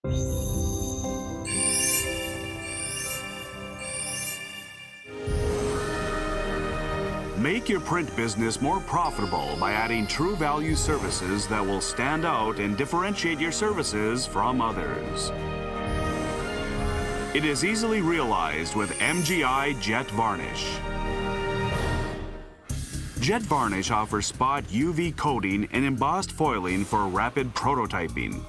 Make your print business more profitable by adding true value services that will stand out and differentiate your services from others. It is easily realized with MGI Jet Varnish. Jet Varnish offers spot UV coating and embossed foiling for rapid prototyping,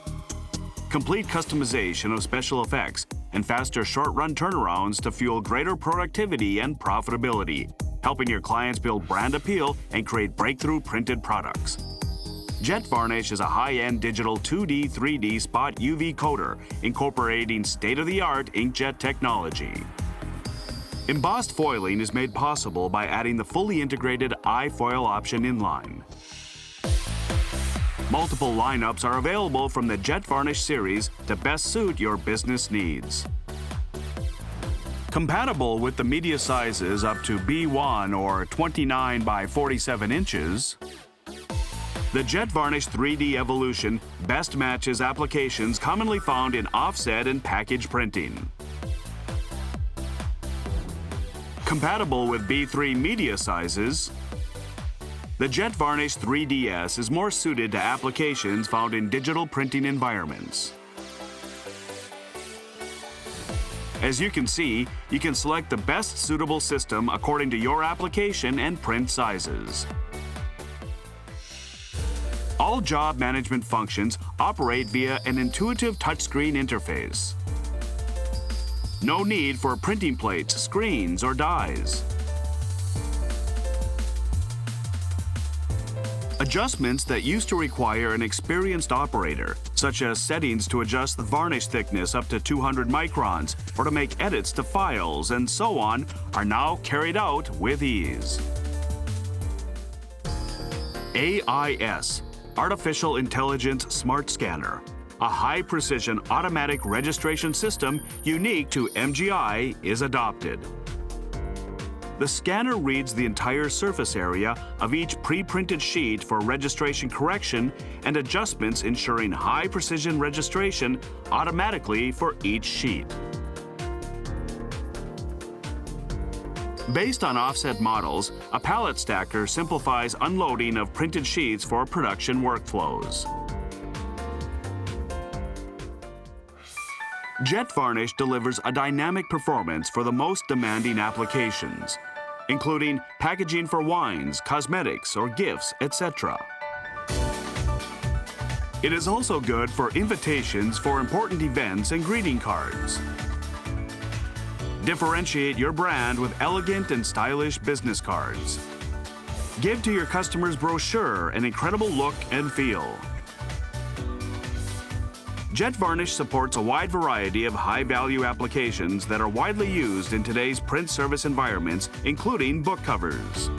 complete customization of special effects, and faster short-run turnarounds to fuel greater productivity and profitability, helping your clients build brand appeal and create breakthrough printed products. Jet Varnish is a high-end digital 2D, 3D spot UV coater incorporating state-of-the-art inkjet technology. Embossed foiling is made possible by adding the fully integrated iFoil option inline. Multiple lineups are available from the Jet Varnish series to best suit your business needs. Compatible with the media sizes up to B1 or 29 by 47 inches, the Jet Varnish 3D Evolution best matches applications commonly found in offset and package printing. Compatible with B3 media sizes, the Jet Varnish 3DS is more suited to applications found in digital printing environments. As you can see, you can select the best suitable system according to your application and print sizes. All job management functions operate via an intuitive touchscreen interface. No need for printing plates, screens, or dies. Adjustments that used to require an experienced operator, such as settings to adjust the varnish thickness up to 200 microns or to make edits to files and so on, are now carried out with ease. AIS, Artificial Intelligence Smart Scanner, a high-precision automatic registration system unique to MGI, is adopted. The scanner reads the entire surface area of each pre-printed sheet for registration correction and adjustments, ensuring high-precision registration automatically for each sheet. Based on offset models, a pallet stacker simplifies unloading of printed sheets for production workflows. Jet Varnish delivers a dynamic performance for the most demanding applications, including packaging for wines, cosmetics, or gifts, etc. It is also good for invitations for important events and greeting cards. Differentiate your brand with elegant and stylish business cards. Give to your customers' brochure an incredible look and feel. Jet Varnish supports a wide variety of high-value applications that are widely used in today's print service environments, including book covers.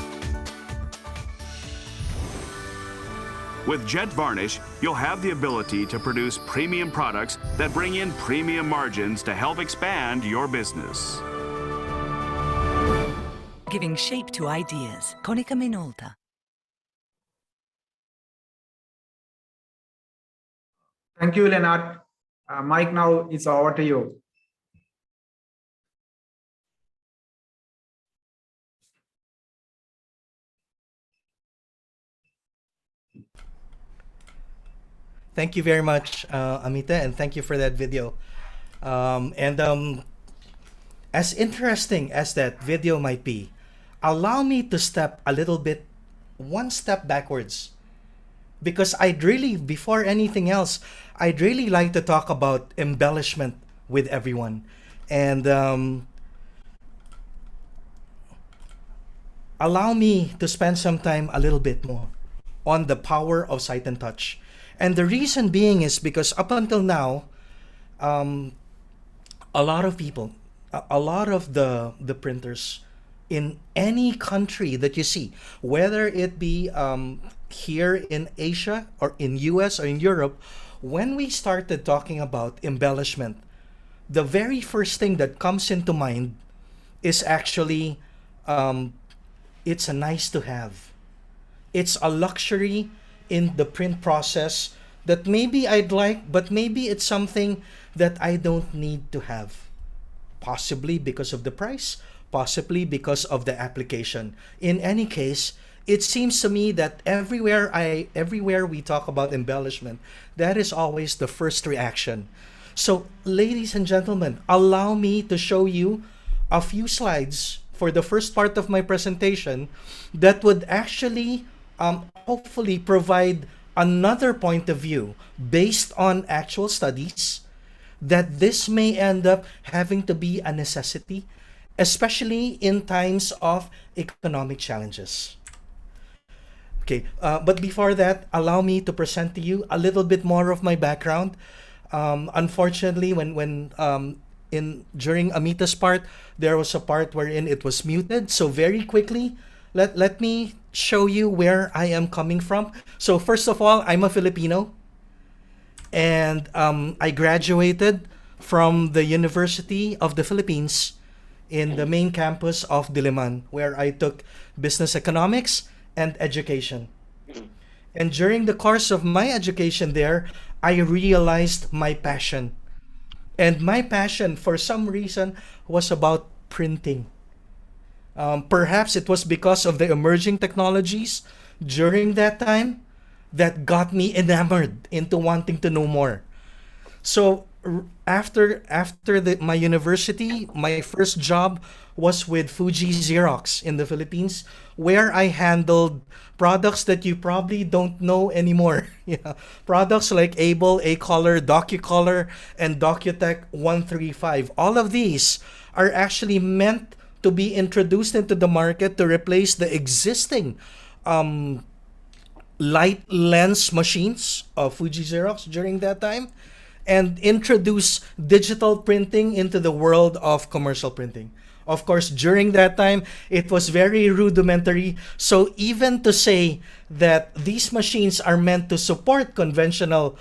With Jet Varnish, you'll have the ability to produce premium products that bring in premium margins to help expand your business. Giving shape to ideas. Konica Minolta. Thank you, Leonard. Mike, now it's over to you. Thank you very much, Amita, and thank you for that video. As interesting as that video might be, allow me to step a little bit, one step backwards. Because before anything else, I'd really like to talk about embellishment with everyone. And allow me to spend some time a little bit more on the power of sight and touch. And the reason being is because up until now, a lot of people, a lot of the printers in any country that you see, whether it be here in Asia or in US or in Europe, when we started talking about embellishment, the very first thing that comes into mind is actually it's a nice to have. It's a luxury in the print process that maybe I'd like, but maybe it's something that I don't need to have. Possibly because of the price, possibly because of the application. In any case, it seems to me that everywhere we talk about embellishment, that is always the first reaction. So, ladies and gentlemen, allow me to show you a few slides for the first part of my presentation that would actually hopefully provide another point of view based on actual studies that this may end up having to be a necessity, especially in times of economic challenges. Okay, but before that, allow me to present to you a little bit more of my background. Unfortunately, when in during Amita's part, there was a part wherein it was muted. So very quickly, let me show you where I am coming from. So first of all, I'm a Filipino, and I graduated from the University of the Philippines in the main campus of Diliman, where I took business economics and education. And during the course of my education there, I realized my passion. And my passion, for some reason, was about printing. Perhaps it was because of the emerging technologies during that time that got me enamored into wanting to know more. So after my university, my first job was with Fuji Xerox in the Philippines, where I handled products that you probably don't know anymore. Yeah, products like Able, A-Color, DocuColor, and DocuTech 135. All of these are actually meant to be introduced into the market to replace the existing light lens machines of Fuji Xerox during that time, and introduce digital printing into the world of commercial printing. Of course, during that time, it was very rudimentary. So even to say that these machines are meant to support conventional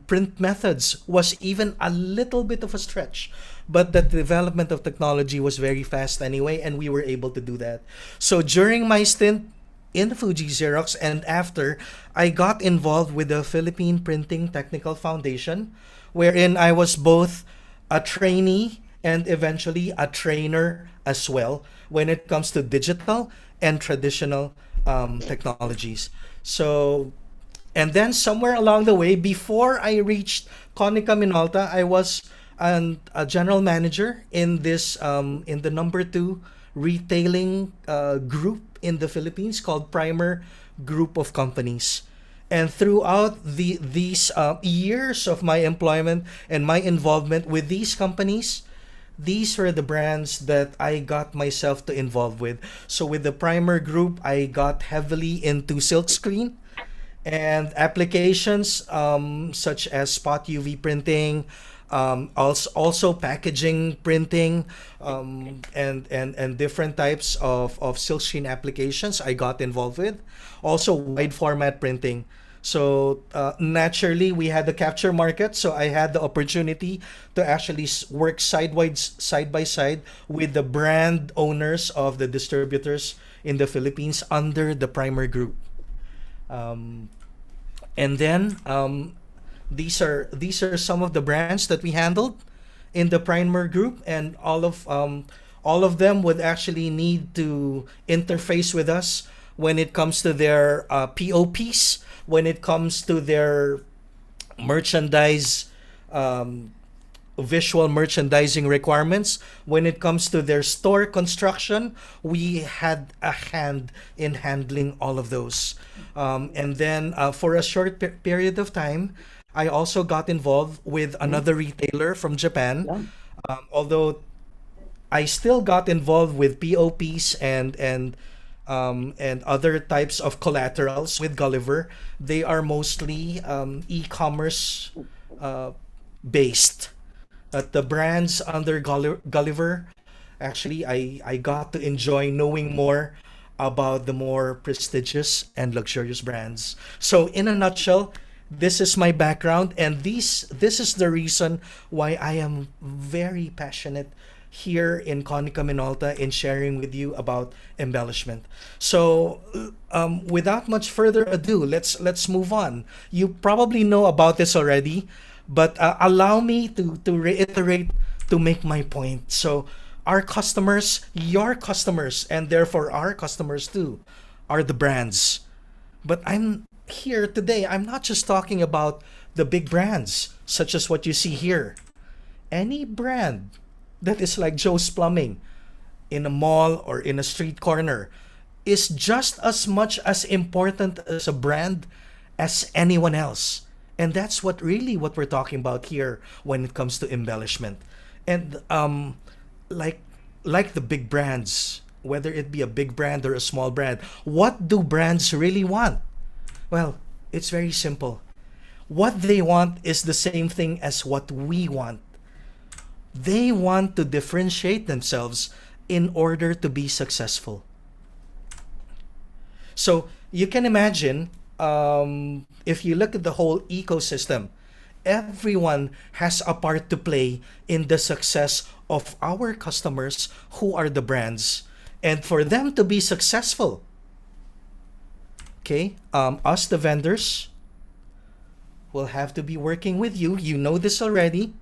print methods was even a little bit of a stretch. But the development of technology was very fast anyway, and we were able to do that. So during my stint in Fuji Xerox and after, I got involved with the Philippine Printing Technical Foundation, wherein I was both a trainee and eventually a trainer as well when it comes to digital and traditional technologies. So, and then somewhere along the way, before I reached Konica Minolta, I was a general manager in this in the number two retailing group in the Philippines called Primer Group of Companies. And throughout these years of my employment and my involvement with these companies, these were the brands that I got myself to involve with. So with the Primer Group, I got heavily into silkscreen and applications such as spot UV printing, also packaging printing, and different types of silkscreen applications I got involved with. Also wide format printing. So naturally, we had the capture market. So I had the opportunity to actually work side by side with the brand owners of the distributors in the Philippines under the Primer Group. And then these are some of the brands that we handled in the Primer Group, and all of them would actually need to interface with us when it comes to their POPs, when it comes to their merchandise, visual merchandising requirements, when it comes to their store construction. We had a hand in handling all of those. And then for a short period of time, I also got involved with another retailer from Japan. Although I still got involved with POPs and other types of collaterals with Gulliver. They are mostly e-commerce based. The brands under Gulliver, actually, I got to enjoy knowing more about the more prestigious and luxurious brands. So in a nutshell, this is my background, and this is the reason why I am very passionate here in Konica Minolta in sharing with you about embellishment. So, without much further ado, let's move on. You probably know about this already, but allow me to reiterate, to make my point. So, our customers, your customers, and therefore our customers too, are the brands. But I'm here today, I'm not just talking about the big brands, such as what you see here. Any brand that is like Joe's Plumbing in a mall or in a street corner is just as much as important as a brand as anyone else. And that's what we're talking about here when it comes to embellishment. And like like the big brands, whether it be a big brand or a small brand, what do brands really want? Well, it's very simple. What they want is the same thing as what we want. They want to differentiate themselves in order to be successful. So you can imagine, if you look at the whole ecosystem, everyone has a part to play in the success of our customers, who are the brands. And for them to be successful, okay, us, the vendors, will have to be working with you. You know this already.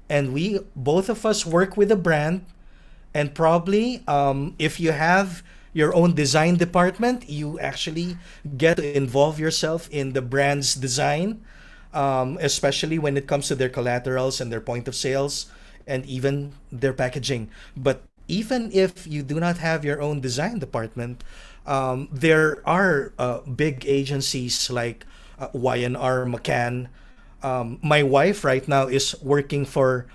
And we, both of us, work with a brand. And probably, if you have your own design department, you actually get to involve yourself in the brand's design, especially when it comes to their collaterals and their point of sales and even their packaging. But even if you do not have your own design department, there are big agencies like Y&R McCann. My wife right now is working for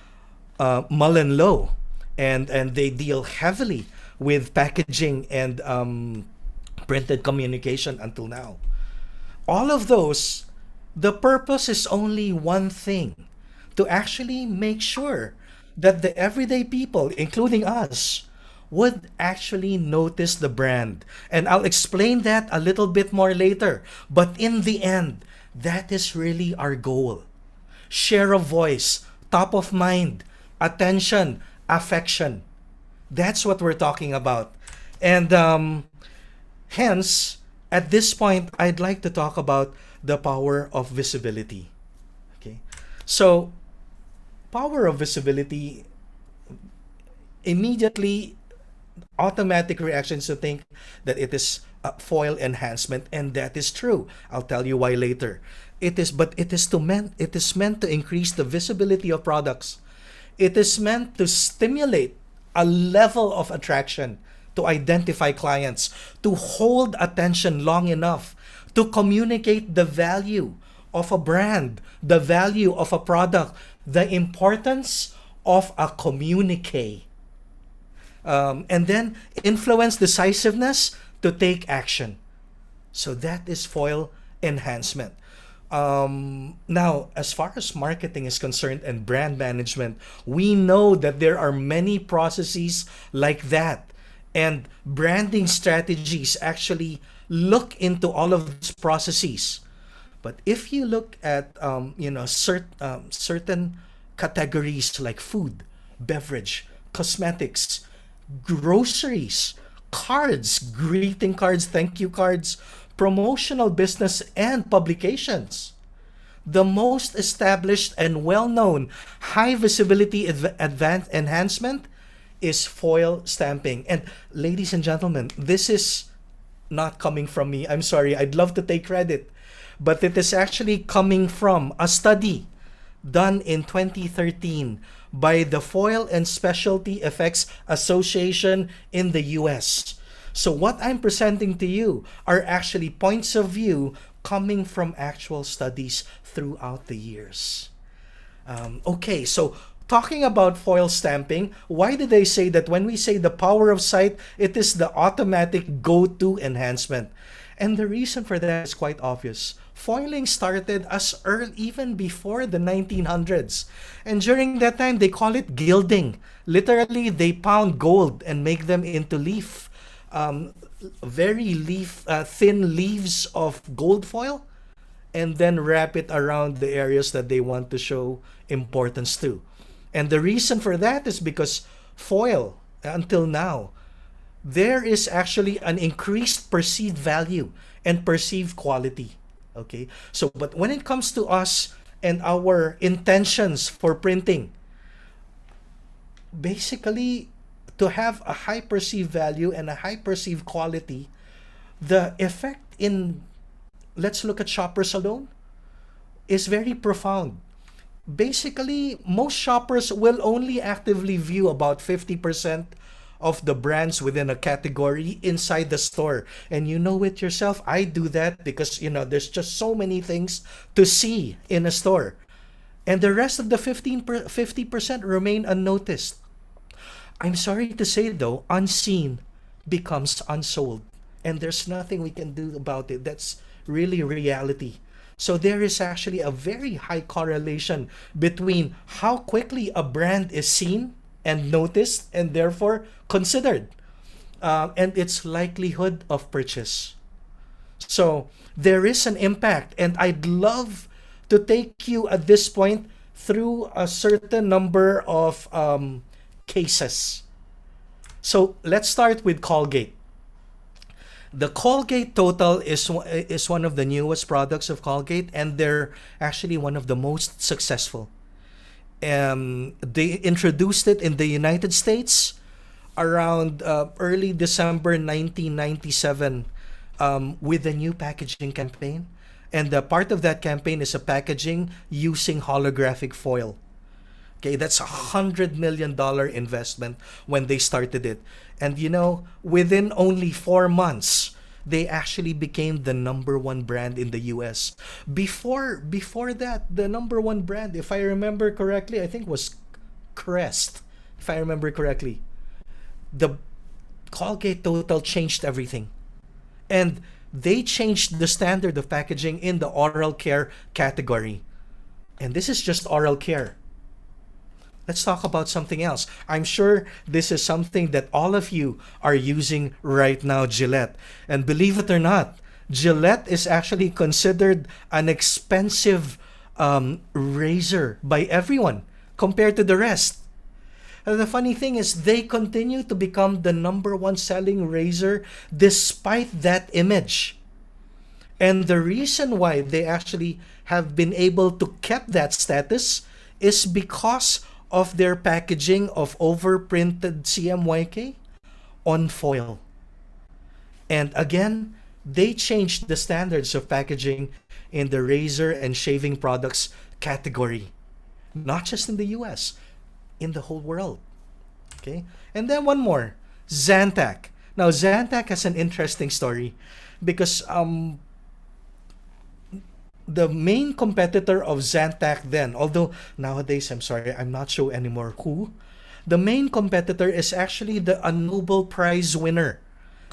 Mullen Lowe, and they deal heavily with packaging and printed communication until now. All of those, the purpose is only one thing: to actually make sure that the everyday people, including us, would actually notice the brand. And I'll explain that a little bit more later. But in the end, that is really our goal. Share of voice, top of mind, attention, affection. That's what we're talking about. And hence, at this point, I'd like to talk about the power of visibility. Okay, so power of visibility, immediately automatic reactions to think that it is foil enhancement, and that is true. I'll tell you why later. It is meant to increase the visibility of products. It is meant to stimulate a level of attraction, to identify clients, to hold attention long enough, to communicate the value of a brand, the value of a product, the importance of a communique. And then influence decisiveness to take action. So that is foil enhancement. Now, as far as marketing is concerned and brand management, we know that there are many processes like that. And branding strategies actually look into all of these processes. But if you look at certain categories like food, beverage, cosmetics, groceries, cards, greeting cards, thank you cards, promotional business, and publications, the most established and well-known high visibility advanced enhancement is foil stamping. And ladies and gentlemen, this is not coming from me. I'm sorry, I'd love to take credit, but it is actually coming from a study done in 2013 by the Foil and Specialty Effects Association in the US. So what I'm presenting to you are actually points of view coming from actual studies throughout the years. Okay, so talking about foil stamping, why did they say that when we say the power of sight, it is the automatic go-to enhancement? And the reason for that is quite obvious. Foiling started as early, even before the 1900s. And during that time, they call it gilding. Literally, they pound gold and make them into thin leaves of gold foil, and then wrap it around the areas that they want to show importance to. And the reason for that is because foil until now, there is actually an increased perceived value and perceived quality. Okay, so but when it comes to us and our intentions for printing, basically, to have a high perceived value and a high perceived quality, the effect in, let's look at shoppers alone, is very profound. Basically, most shoppers will only actively view about 50% of the brands within a category inside the store. And you know it yourself, I do that because, there's just so many things to see in a store. And the rest of the 50% remain unnoticed. I'm sorry to say though, unseen becomes unsold. And there's nothing we can do about it. That's really reality. So there is actually a very high correlation between how quickly a brand is seen and noticed and therefore considered, and its likelihood of purchase. So there is an impact, and I'd love to take you at this point through a certain number of cases. So let's start with Colgate. The Colgate Total is one of the newest products of Colgate, and they're actually one of the most successful. They introduced it in the United States around early December 1997 with a new packaging campaign. And the part of that campaign is a packaging using holographic foil. Okay, that's $100 million investment when they started it. And within only 4 months, they actually became the number one brand in the US. Before that, the number one brand, if I remember correctly, I think was Crest, if I remember correctly. The Colgate Total changed everything. And they changed the standard of packaging in the oral care category. And this is just oral care. Let's talk about something else. I'm sure this is something that all of you are using right now, Gillette. And believe it or not, Gillette is actually considered an expensive razor by everyone compared to the rest. And the funny thing is they continue to become the number one selling razor despite that image. And the reason why they actually have been able to keep that status is because of their packaging of overprinted CMYK on foil. And again, they changed the standards of packaging in the razor and shaving products category. Not just in the US, in the whole world. Okay? And then one more, Zantac. Now, Zantac has an interesting story because the main competitor of Zantac then, although nowadays, I'm sorry, I'm not sure anymore who, the main competitor is actually the Nobel Prize winner.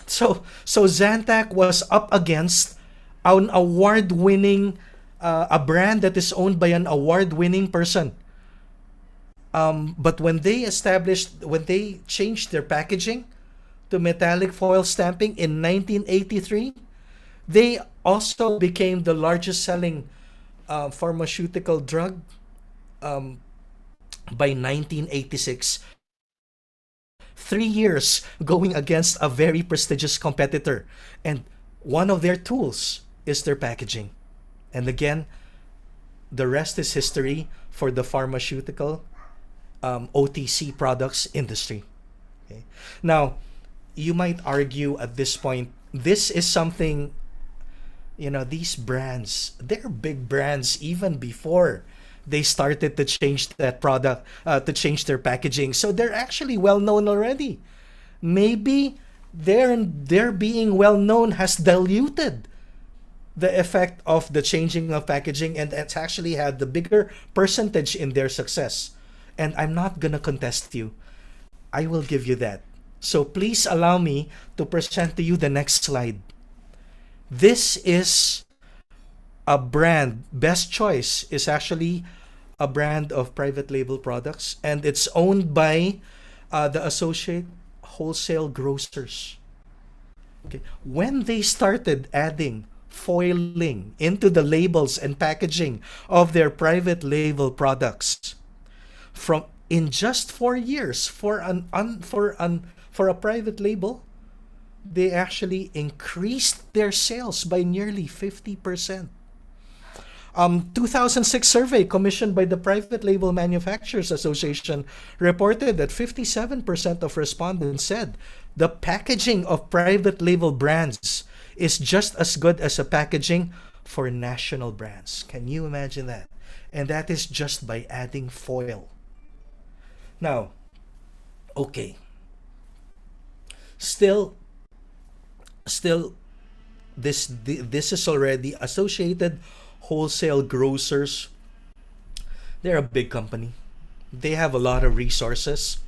So Zantac was up against an award-winning, a brand that is owned by an award-winning person. But when they changed their packaging to metallic foil stamping in 1983, they also became the largest selling pharmaceutical drug by 1986. 3 years going against a very prestigious competitor. And one of their tools is their packaging. And again, the rest is history for the pharmaceutical OTC products industry. Okay. Now, you might argue at this point, this is something, these brands, they're big brands even before they started to change that product, to change their packaging. So they're actually well known already. Maybe their being well known has diluted the effect of the changing of packaging, and it's actually had the bigger percentage in their success. And I'm not gonna contest you. I will give you that. So please allow me to present to you the next slide. This is a brand. Best Choice is actually a brand of private label products, and it's owned by the Associate Wholesale Grocers. Okay. When they started adding foiling into the labels and packaging of their private label products, in just 4 years for a private label, they actually increased their sales by nearly 50%. 2006 survey commissioned by the Private Label Manufacturers Association reported that 57% of respondents said the packaging of private label brands is just as good as a packaging for national brands. Can you imagine that? And that is just by adding foil. Now, okay. Still, this is already Associated Wholesale Grocers. They're a big company. They have a lot of resources.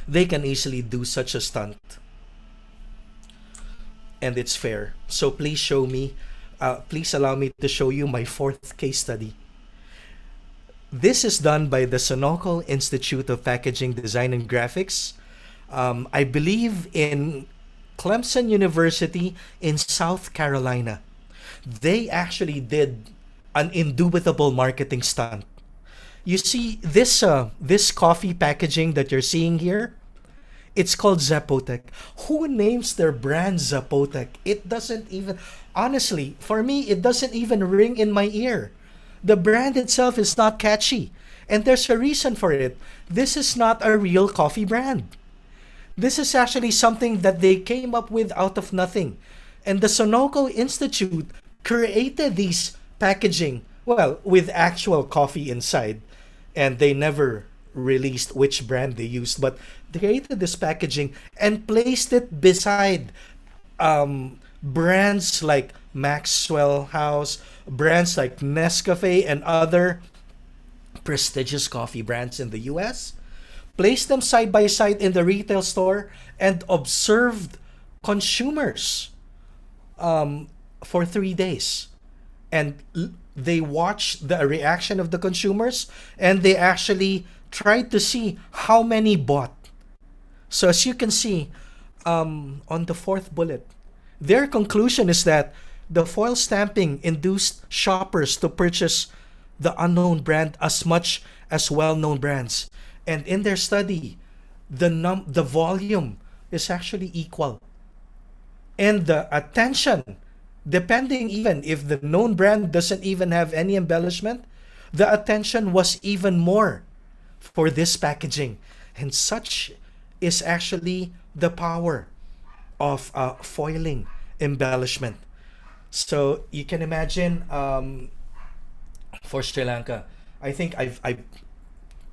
They can easily do such a stunt. And it's fair. So please please allow me to show you my fourth case study. This is done by the Sunoco Institute of Packaging Design and Graphics. I believe in Clemson University in South Carolina. They actually did an indubitable marketing stunt. You see, this coffee packaging that you're seeing here, it's called Zapotec. Who names their brand Zapotec? It doesn't even, honestly, for me, it doesn't even ring in my ear. The brand itself is not catchy. And there's a reason for it. This is not a real coffee brand. This is actually something that they came up with out of nothing. And the Sunoco Institute created these packaging, well, with actual coffee inside. And they never released which brand they used, but they created this packaging and placed it beside brands like Maxwell House, brands like Nescafe, and other prestigious coffee brands in the US. Placed them side by side in the retail store and observed consumers for 3 days. And they watched the reaction of the consumers, and they actually tried to see how many bought. So as you can see on the fourth bullet, their conclusion is that the foil stamping induced shoppers to purchase the unknown brand as much as well-known brands. And in their study, the volume is actually equal. And the attention, depending even if the known brand doesn't even have any embellishment, the attention was even more for this packaging. And such is actually the power of foiling embellishment. So you can imagine for Sri Lanka, I think I've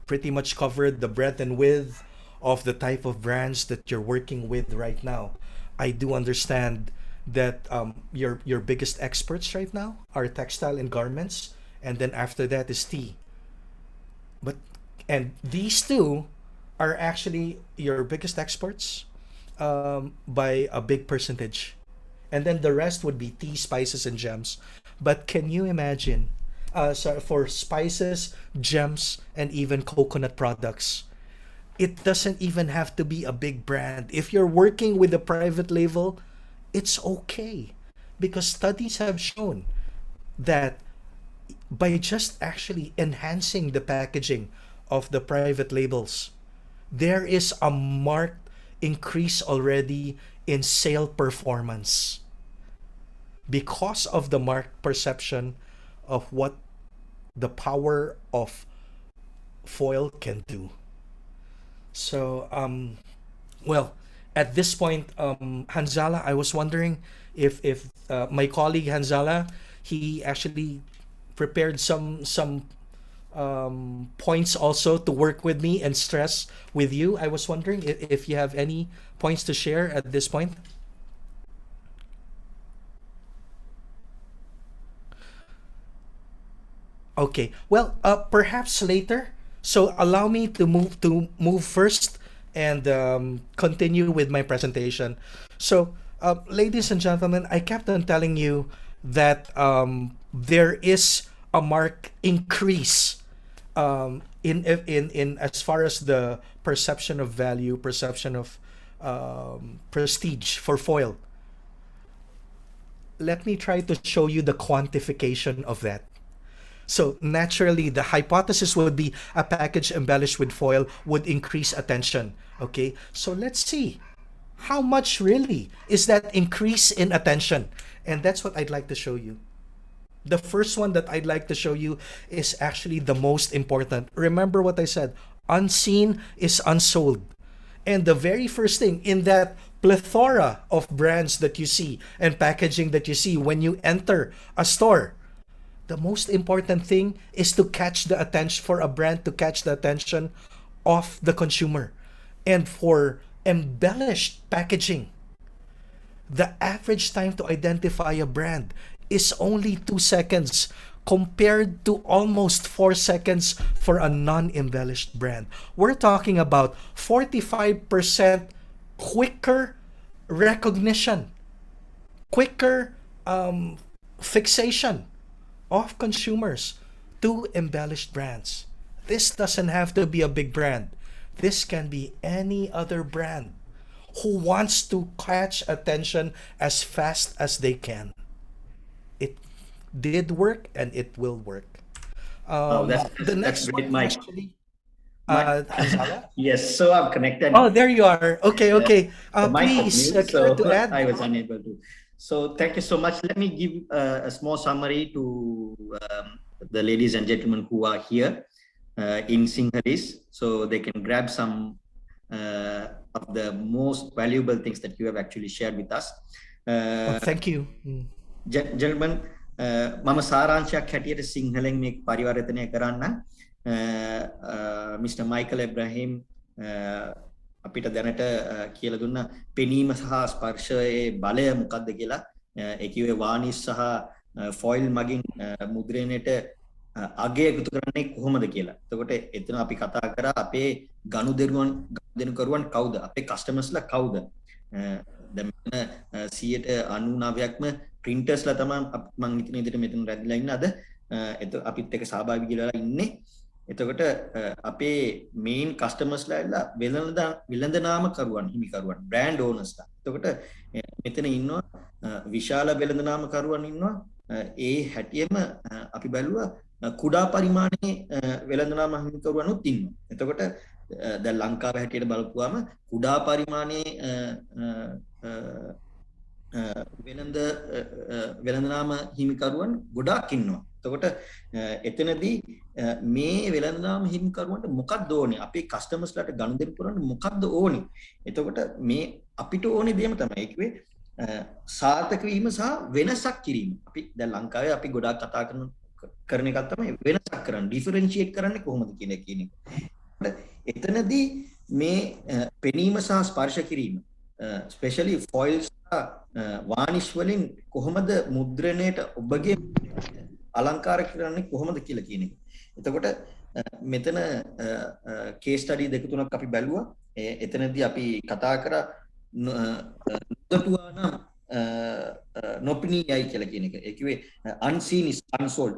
pretty much covered the breadth and width of the type of brands that you're working with right now. I do understand that your biggest experts right now are textile and garments, and then after that is tea. And these two are actually your biggest experts by a big percentage. And then the rest would be tea, spices, and gems. But can you imagine, for spices, gems, and even coconut products, it doesn't even have to be a big brand. If you're working with a private label, it's okay. Because studies have shown that by just actually enhancing the packaging of the private labels, there is a marked increase already in sale performance because of the marked perception of what the power of foil can do. So, well, at this point, Hanzala, I was wondering if my colleague Hanzala, he actually prepared some points also to work with me and stress with you. I was wondering if you have any points to share at this point. Okay. Well, perhaps later. So allow me to move first and continue with my presentation. So, ladies and gentlemen, I kept on telling you that there is a marked increase in as far as the perception of value, perception of prestige for foil. Let me try to show you the quantification of that. So naturally, the hypothesis would be a package embellished with foil would increase attention. Okay, so let's see how much really is that increase in attention, and that's what I'd like to show you. The first one that I'd like to show you is actually the most important. Remember what I said, unseen is unsold. And the very first thing in that plethora of brands that you see and packaging that you see when you enter a store, the most important thing is to catch the attention, for a brand to catch the attention of the consumer. And for embellished packaging, the average time to identify a brand is only 2 seconds compared to almost 4 seconds for a non-embellished brand. We're talking about 45% quicker recognition, quicker fixation of consumers to embellished brands. This doesn't have to be a big brand. This can be any other brand who wants to catch attention as fast as they can. It did work and it will work. The next great, one Mike. actually, Mike. Hazala? Yes, so I'm connected. Oh, there you are. Okay. The mic was Please, mute, care so to add? I was unable to. So thank you so much. Let me give a small summary to the ladies and gentlemen who are here in Sinhalese, so they can grab some of the most valuable things that you have actually shared with us. Thank you. Gentlemen, මම සාරාංශයක් හැටියට සිංහලෙන් මේක පරිවර්තනය කරන්න. Mr. Michael Ibrahim අපිට දැනට කියලා දුන්න පෙනීම සහ ස්පර්ශයේ බලය මොකක්ද කියලා. ඒ කිව්වේ වානිෂ් සහ ෆොයිල් මගින් මුද්‍රණයට අගය එකතු කරන්නේ කොහොමද කියලා. එතකොට එතන අපි කතා කරා අපේ ගනුදෙනුකරුවන් කවුද? අපේ කස්ටමර්ස්ලා කවුද? දැන් 99%ක්ම printers ලා තමයි මම හිතන විදිහට මෙතන රැඳිලා ඉන්න අද. අපිත් එක්ක සහභාගී වෙලා ඉන්නේ. එතකොට අපේ මේන් කස්ටමර්ස් ලාලා වෙළඳනාමකරුවන් හිමිකරුවන් බ්‍රෑන්ඩ් ඕනර්ස් ලා. එතකොට මෙතන ඉන්නවා විශාල වෙළඳනාමකරුවන් ඉන්නවා. ඒ හැටියෙම අපි බැලුවා කුඩා පරිමාණයේ වෙළඳනාම හිමිකරුවනුත් ඉන්නවා. එතකොට දැන් ලංකාවේ හැටියට බලපුවාම කුඩා පරිමාණයේ වෙළඳනාම හිමිකරුවන් ගොඩාක් ඉන්නවා. එතකොට එතනදී මේ වෙළඳනාම හිමිකරුවන්ට මොකක්ද ඕනේ? අපේ කස්ටමර්ස්ලාට ගනුදෙනු කරන්න මොකක්ද ඕනේ? එතකොට මේ අපිට ඕනේ දෙයම තමයි කිව්වේ සාර්ථක වීම සහ වෙනසක් කිරීම. අපි දැන් ලංකාවේ අපි ගොඩාක් කතා කරන එකක් තමයි වෙනසක් කරන්න, ඩිෆරෙන්ෂিয়েට් කරන්නේ කොහොමද කියන එක. එතනදී මේ පෙනීම සහ ස්පර්ශ කිරීම ස්පෙෂලි ෆොයිල්ස් වානිෂ් වලින් කොහොමද මුද්‍රණයට ඔබගේ අලංකාර කරන්නේ කොහොමද කියලා කියන එක. එතකොට මෙතන කේස් ස්ටඩි දෙක තුනක් අපි බැලුවා. එතනදී අපි කතා කරා නොදටුවා නම් නොපෙනීයයි කියලා කියන එක. ඒ කිව්වේ unseen is unsold.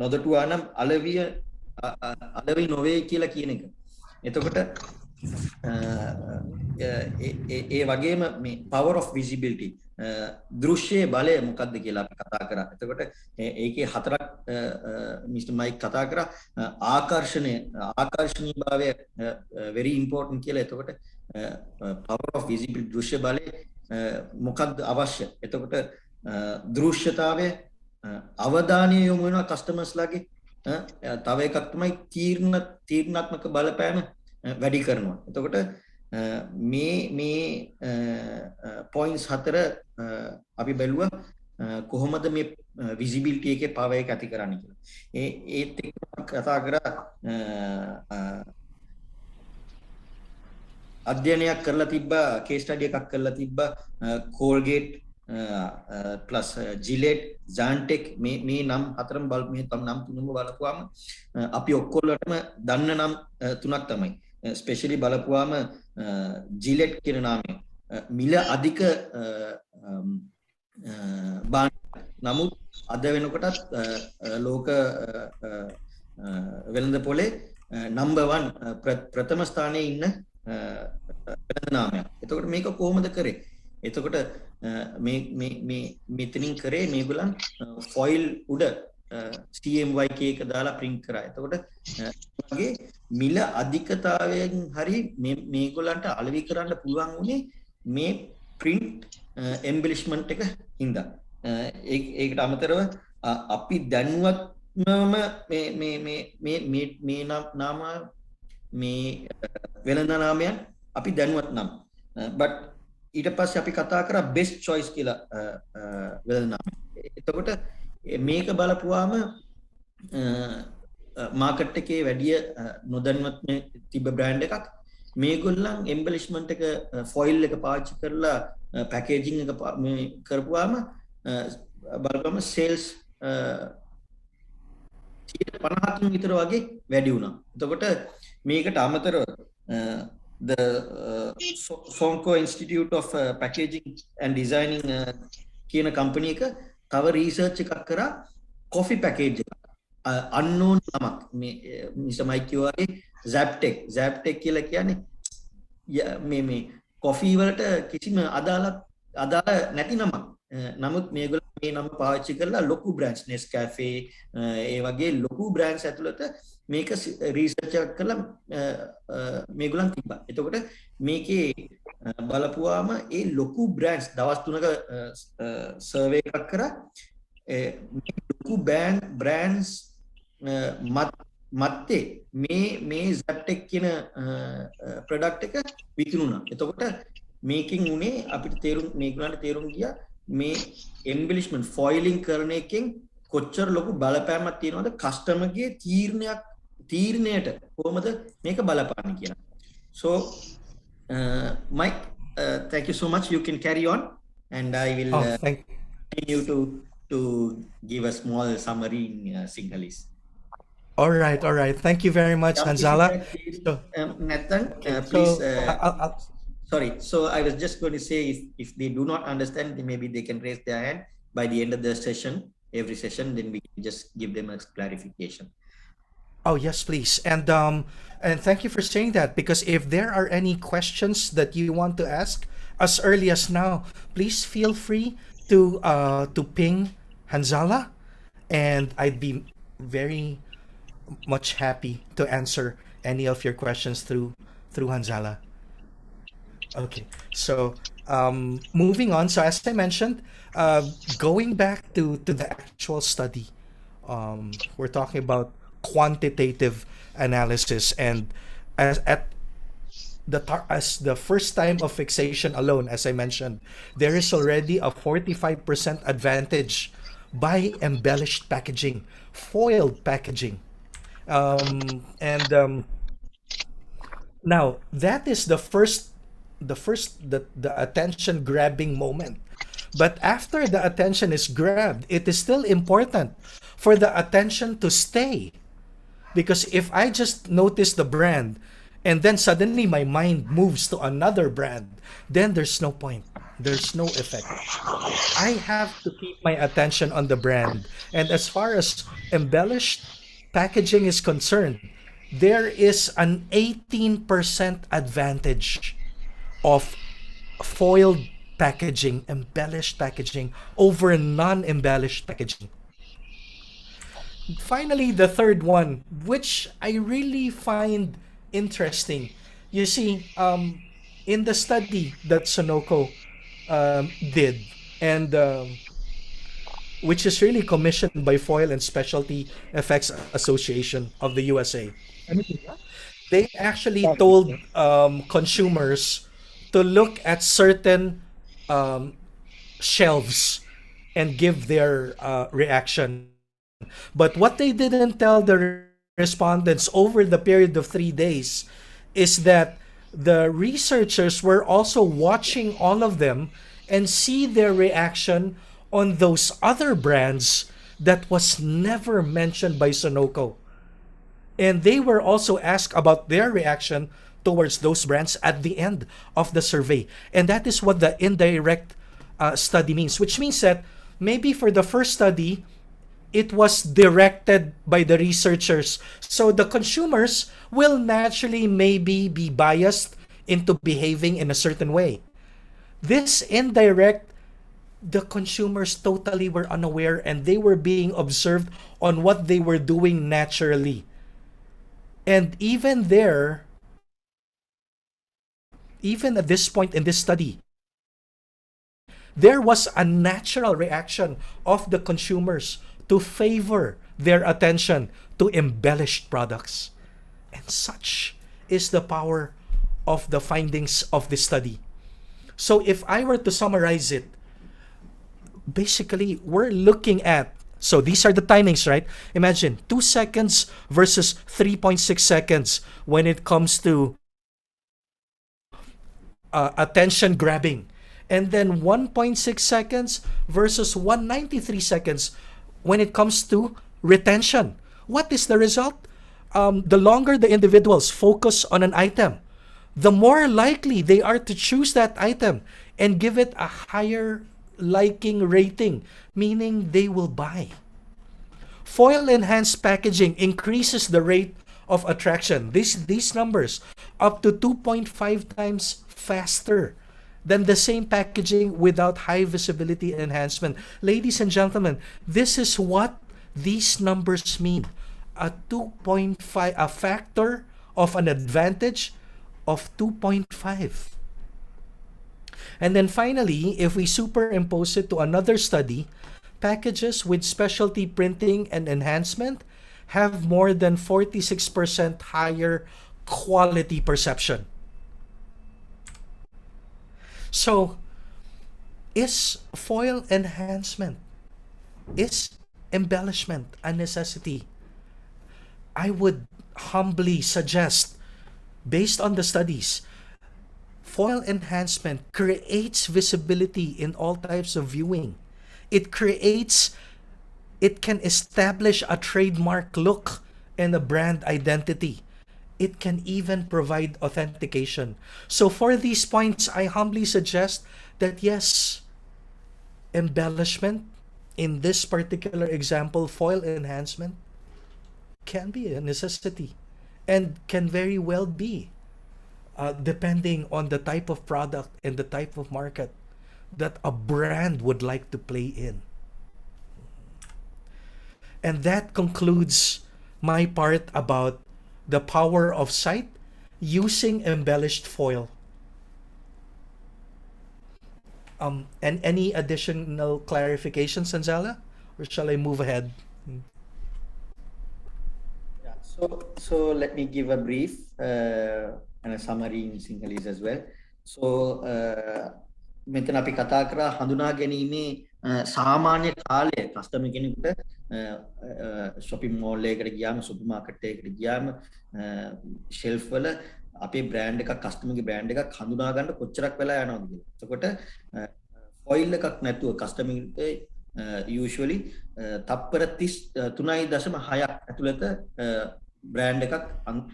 නොදටුවා නම් අලෙවි නොවේ කියලා කියන එක. එතකොට ඒ වගේම මේ power of visibility දෘශ්‍යයේ බලය මොකක්ද කියලා අපි කතා කරා. එතකොට ඒකේ හතරක් මිස්ටර් මයික් කතා කරා. ආකර්ෂණීයභාවය very important කියලා. එතකොට power of visibility දෘශ්‍ය බලය මොකක්ද අවශ්‍ය? එතකොට දෘශ්‍යතාවය අවධානය යොමු වෙනවා කස්ටමර්ස්ලාගේ. තව එකක් තමයි තීරණාත්මක බලපෑම වැඩි කරනවා. එතකොට මේ පොයින්ට්ස් හතර අපි බැලුවා කොහොමද මේ විසිබිලිටි එකේ පවර් එක ඇති කරන්නේ කියලා. ඒත් එක්ක කතා කරා අධ්‍යයනයක් කරලා තිබ්බා, කේස් ස්ටඩි එකක් කරලා තිබ්බා Colgate plus Gillette, Thnx මේ නම් හතරම මේ නම් තුනම බලපුවාම අපි ඔක්කොලටම දන්න නම් තුනක් තමයි. ස්පෙෂලි බලපුවාම Gillette කියන නාමය මිල අධික නමුත් අද වෙනකොටත් ලෝක වෙළඳ පොලේ නම්බර් 1 ප්‍රථම ස්ථානයේ ඉන්න වෙළඳ නාමයක්. එතකොට මේක කොහොමද කරේ? එතකොට මේ මෙතනින් කරේ මේගොල්ලන් ෆොයිල් උඩ CMYK එක දාලා print කරා. එතකොට වගේ මිල අධිකතාවයෙන් හරි මේගොල්ලන්ට අලෙවි කරන්න පුළුවන් උනේ මේ print embellishment එක හින්දා. ඒකට අමතරව අපි දැනුවත්වම මේ නාම මේ වෙළඳ නාමයන් අපි දැනුවත් නම් but ඊට පස්සේ අපි කතා කරා best choice කියලා වෙළඳ නාමය. එතකොට මේක බලපුවාම මාකට් එකේ වැඩි නොදැනුවත් තිබ්බ බ්‍රෑන්ඩ් එකක් මේගොල්ලන් embellishment එක foil එක පාවිච්චි කරලා packaging එක මේ කරපුවාම බලපුවම sales 50% විතර වගේ වැඩි වුණා. එතකොට මේකට අමතරව the Sonko Institute of Packaging and Designing කියන කම්පැනි එක තව රිසර්ච් එකක් කරා කොෆි පැකේජ් එක unknown නමක් මේ මිස්ටර් මයික් කියවාගේ Zaptec කියලා කියන්නේ මේ කොෆි වලට කිසිම අදාළ නැති නමක්. නමුත් මේගොල්ලෝ මේ නම පාවිච්චි කරලා ලොකු බ්‍රෑන්ඩ්ස් Nescafe ඒ වගේ ලොකු බ්‍රෑන්ඩ්ස් ඇතුළත මේක රිසර්ච් එකක් කරලා මේගොල්ලන් තිබ්බා. එතකොට මේකේ බලපුවාම ඒ ලොකු බ්‍රෑන්ඩ්ස් දවස් 3ක සර්වේ එකක් කරා මේ ලොකු බ්‍රෑන්ඩ්ස් මැත්තේ මේ Zaptec කියන ප්‍රොඩක්ට් එක විකුණුණා. එතකොට මේකෙන් උනේ අපිට මේගොල්ලන්ට තේරුම් ගියා මේ embellishment foiling කරන එකෙන් කොච්චර ලොකු බලපෑමක් තියෙනවද කස්ටමර්ගේ තීරණයට කොහොමද මේක බලපාන්නේ කියලා. So Mike, thank you so much. You can carry on and I will continue to give a small summary in Sinhalese. All right. Thank you very much, Hanzala. Nathan, please. Sorry. So I was just going to say, if they do not understand, then maybe they can raise their hand by the end of the session. Every session, then we can just give them a clarification. Oh yes, please. And thank you for saying that, because if there are any questions that you want to ask as early as now, please feel free to ping Hanzala, and I'd be very much happy to answer any of your questions through Hanzala. Okay, so moving on. So as I mentioned, going back to the actual study, we're talking about quantitative analysis, and as the first time of fixation alone, as I mentioned, there is already a 45% advantage by embellished packaging, foiled packaging. Now that is the attention grabbing moment. But after the attention is grabbed, it is still important for the attention to stay. Because if I just notice the brand and then suddenly my mind moves to another brand, then there's no point. There's no effect. I have to keep my attention on the brand. And as far as embellished packaging is concerned, there is an 18% advantage of foiled packaging, embellished packaging, over non-embellished packaging. Finally, the third one, which I really find interesting. You see, in the study that Sonoko did, and which is really commissioned by Foil and Specialty Effects Association of the USA, they actually told consumers to look at certain shelves and give their reaction. But what they didn't tell the respondents over the period of 3 days is that the researchers were also watching all of them and see their reaction on those other brands that was never mentioned by Sonoko. And they were also asked about their reaction towards those brands at the end of the survey. And that is what the indirect study means, which means that maybe for the first study, it was directed by the researchers. So the consumers will naturally maybe be biased into behaving in a certain way. This indirect the consumers totally were unaware and they were being observed on what they were doing naturally. And even there, even at this point in this study, there was a natural reaction of the consumers to favor their attention to embellished products. And such is the power of the findings of this study. So if I were to summarize it, basically we're looking at, so these are the timings, right? Imagine 2 seconds versus 3.6 seconds when it comes to attention grabbing. And then 1.6 seconds versus 193 seconds when it comes to retention. What is the result? The longer the individuals focus on an item, the more likely they are to choose that item and give it a higher liking rating, meaning they will buy. Foil-enhanced packaging increases the rate of attraction. These numbers up to 2.5 times faster than the same packaging without high visibility enhancement. Ladies and gentlemen, this is what these numbers mean. A 2.5, a factor of an advantage of 2.5. And then finally, if we superimpose it to another study, packages with specialty printing and enhancement have more than 46% higher quality perception. So, is foil enhancement, is embellishment a necessity? I would humbly suggest, based on the studies, foil enhancement creates visibility in all types of viewing. It can establish a trademark look and a brand identity. It can even provide authentication. So for these points, I humbly suggest that yes, embellishment, in this particular example, foil enhancement, can be a necessity and can very well be, depending on the type of product and the type of market that a brand would like to play in. And that concludes my part about the power of sight using embellished foil. And any additional clarifications, Sanzala? Or shall I move ahead? Yeah, so let me give a brief and a summary in Sinhalese as well. So මෙතන අපි කතා කරා හඳුනා ගැනීමේ සාමාන්‍ය කාලය customer කෙනෙකුට shopping mall එකකට ගියාම සුපර් මාකට් එකකට ගියාම shelf වල අපේ brand එකක් customer ගේ brand එකක් හඳුනා ගන්න කොච්චරක් වෙලා යනවද කියලා. එතකොට foil එකක් නැතුව customer usually තප්පර 3.6ක් ඇතුළත brand එකක්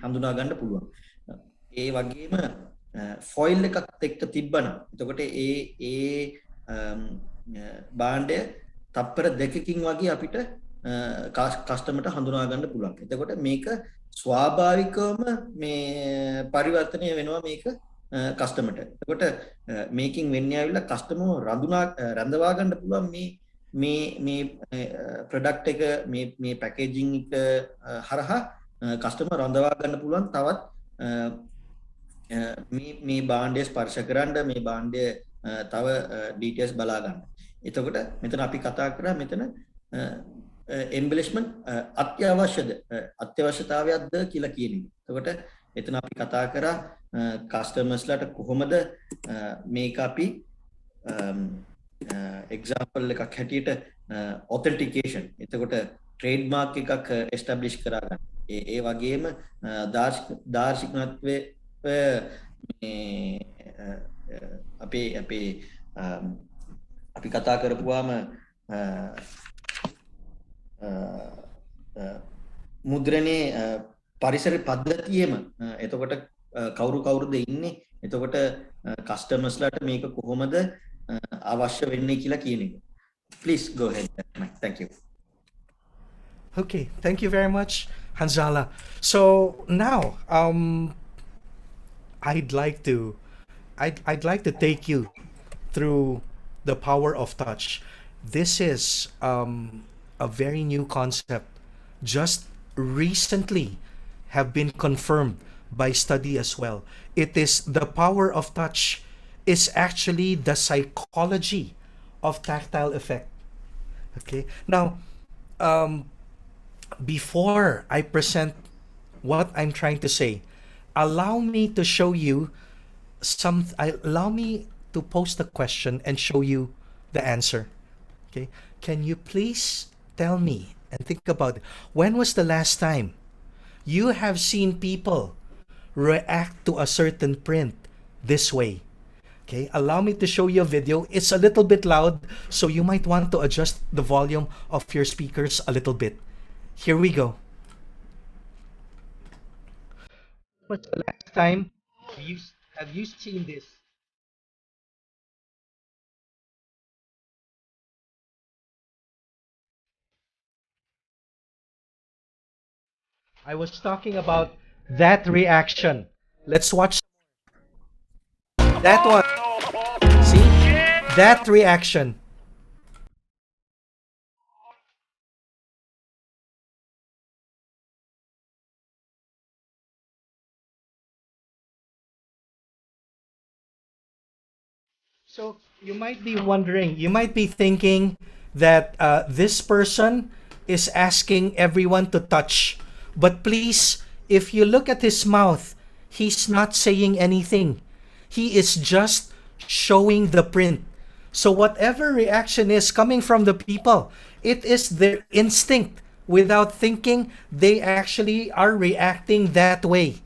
හඳුනා ගන්න පුළුවන්. ඒ වගේම foil එකක් එක්ක තිබ්බනම් එතකොට ඒ භාණ්ඩය තප්පර 2කින් වගේ අපිට කස්ටමර්ට හඳුනා ගන්න පුළුවන්. එතකොට මේක ස්වාභාවිකවම මේ පරිවර්තනය වෙනවා මේක කස්ටමර්ට. එතකොට මේකින් වෙන්නේ ආවිල්ලා කස්ටමර් රඳවා ගන්න පුළුවන් මේ ප්‍රොඩක්ට් එක මේ පැකේජින් එක හරහා කස්ටමර් රඳවා ගන්න පුළුවන් තවත් මේ භාණ්ඩය ස්පර්ශ කරන්න මේ භාණ්ඩය තව ඩීටේල්ස් බලා ගන්න. එතකොට මෙතන අපි කතා කරා මෙතන embellishment අත්‍යවශ්‍යතාවයක්ද කියලා කියන එක. එතකොට එතන අපි කතා කරා කස්ටමර්ස්ලාට කොහොමද මේක අපි example එකක් හැටියට authentication. එතකොට trademark එකක් establish කරා ගන්න. ඒ වගේම දාර්ශනිකත්වයේ අපි කතා කරපුවාම මුද්‍රණේ පරිසර පද්ධතියෙම එතකොට කවුරුද ඉන්නේ එතකොට කස්ටමර්ස්ලාට මේක කොහොමද අවශ්‍ය වෙන්නේ කියලා කියන එක. Please go ahead. Thank you. Okay, thank you very much, Hanzala. So now I'd like to take you through the power of touch. This is a very new concept, just recently have been confirmed by study as well. It is the power of touch is actually the psychology of tactile effect. Okay. Now, before I present what I'm trying to say, allow me to show you allow me to pose the question and show you the answer. Okay. Can you please tell me and think about it, when was the last time you have seen people react to a certain print this way? Okay, allow me to show you a video. It's a little bit loud, so you might want to adjust the volume of your speakers a little bit. Here we go. What's the last time have you seen this? I was talking about that reaction. Let's watch that one. See? That reaction. So you might be wondering, you might be thinking that this person is asking everyone to touch. But please, if you look at his mouth, he's not saying anything. He is just showing the print. So whatever reaction is coming from the people, it is their instinct. Without thinking, they actually are reacting that way.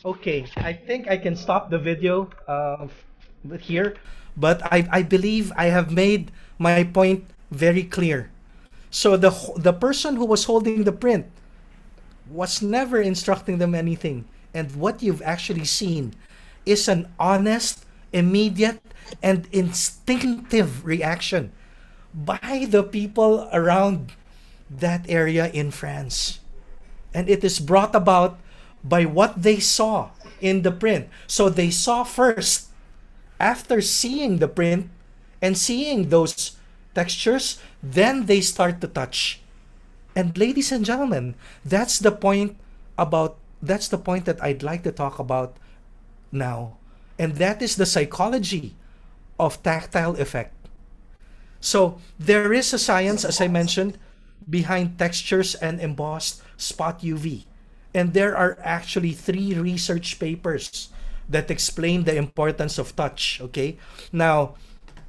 Okay, I think I can stop the video here, but I believe I have made my point very clear. So the person who was holding the print was never instructing them anything. And what you've actually seen is an honest, immediate, and instinctive reaction by the people around that area in France. And it is brought about by what they saw in the print. So they saw first, after seeing the print and seeing those textures, then they start to touch. And ladies and gentlemen, that's the point that I'd like to talk about now. And that is the psychology of tactile effect. So there is a science, as I mentioned, behind textures and embossed spot UV. And there are actually 3 research papers that explain the importance of touch. Okay. Now,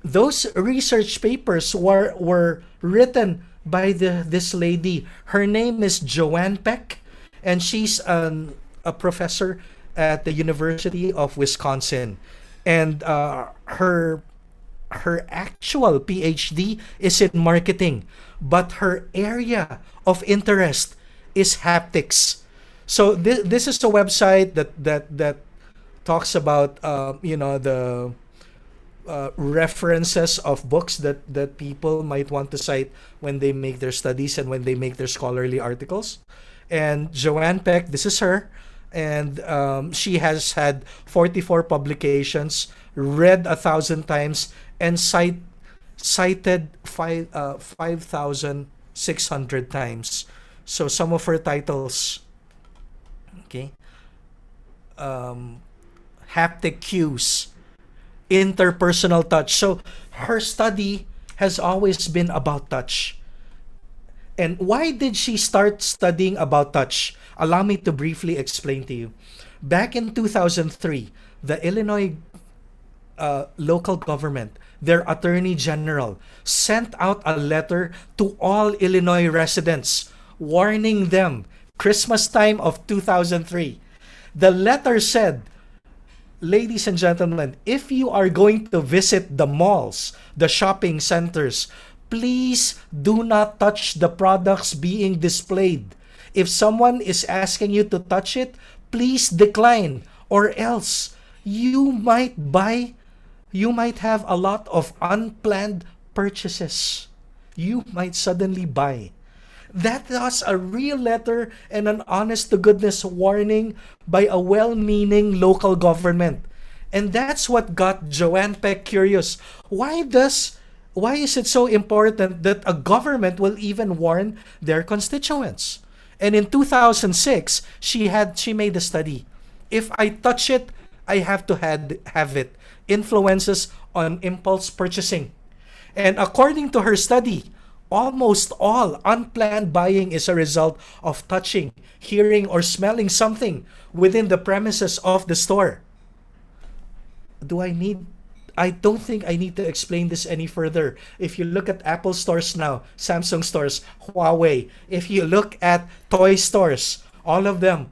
those research papers were written by this lady. Her name is Joanne Peck, and she's a professor at the University of Wisconsin. And her actual PhD is in marketing, but her area of interest is haptics. So this is a website that talks about the references of books that people might want to cite when they make their studies and when they make their scholarly articles. And Joanne Peck, this is her, and she has had 44 publications, read 1,000 times, and cited 5,600 times. So some of her titles, okay, haptic cues, interpersonal touch. So her study has always been about touch. And why did she start studying about touch? Allow me to briefly explain to you. Back in 2003, the Illinois local government, their attorney general, sent out a letter to all Illinois residents warning them Christmas time of 2003. The letter said, ladies and gentlemen, if you are going to visit the malls, the shopping centers, please do not touch the products being displayed. If someone is asking you to touch it, please decline, or else you might have a lot of unplanned purchases. You might suddenly buy. That was a real letter and an honest to goodness warning by a well-meaning local government. And that's what got Joanne Peck curious. Why is it so important that a government will even warn their constituents? And in 2006, she made a study. If I touch it, I have to have it. Influences on impulse purchasing. And according to her study, almost all unplanned buying is a result of touching, hearing, or smelling something within the premises of the store. I don't think I need to explain this any further. If you look at Apple stores now, Samsung stores, Huawei, if you look at toy stores, all of them,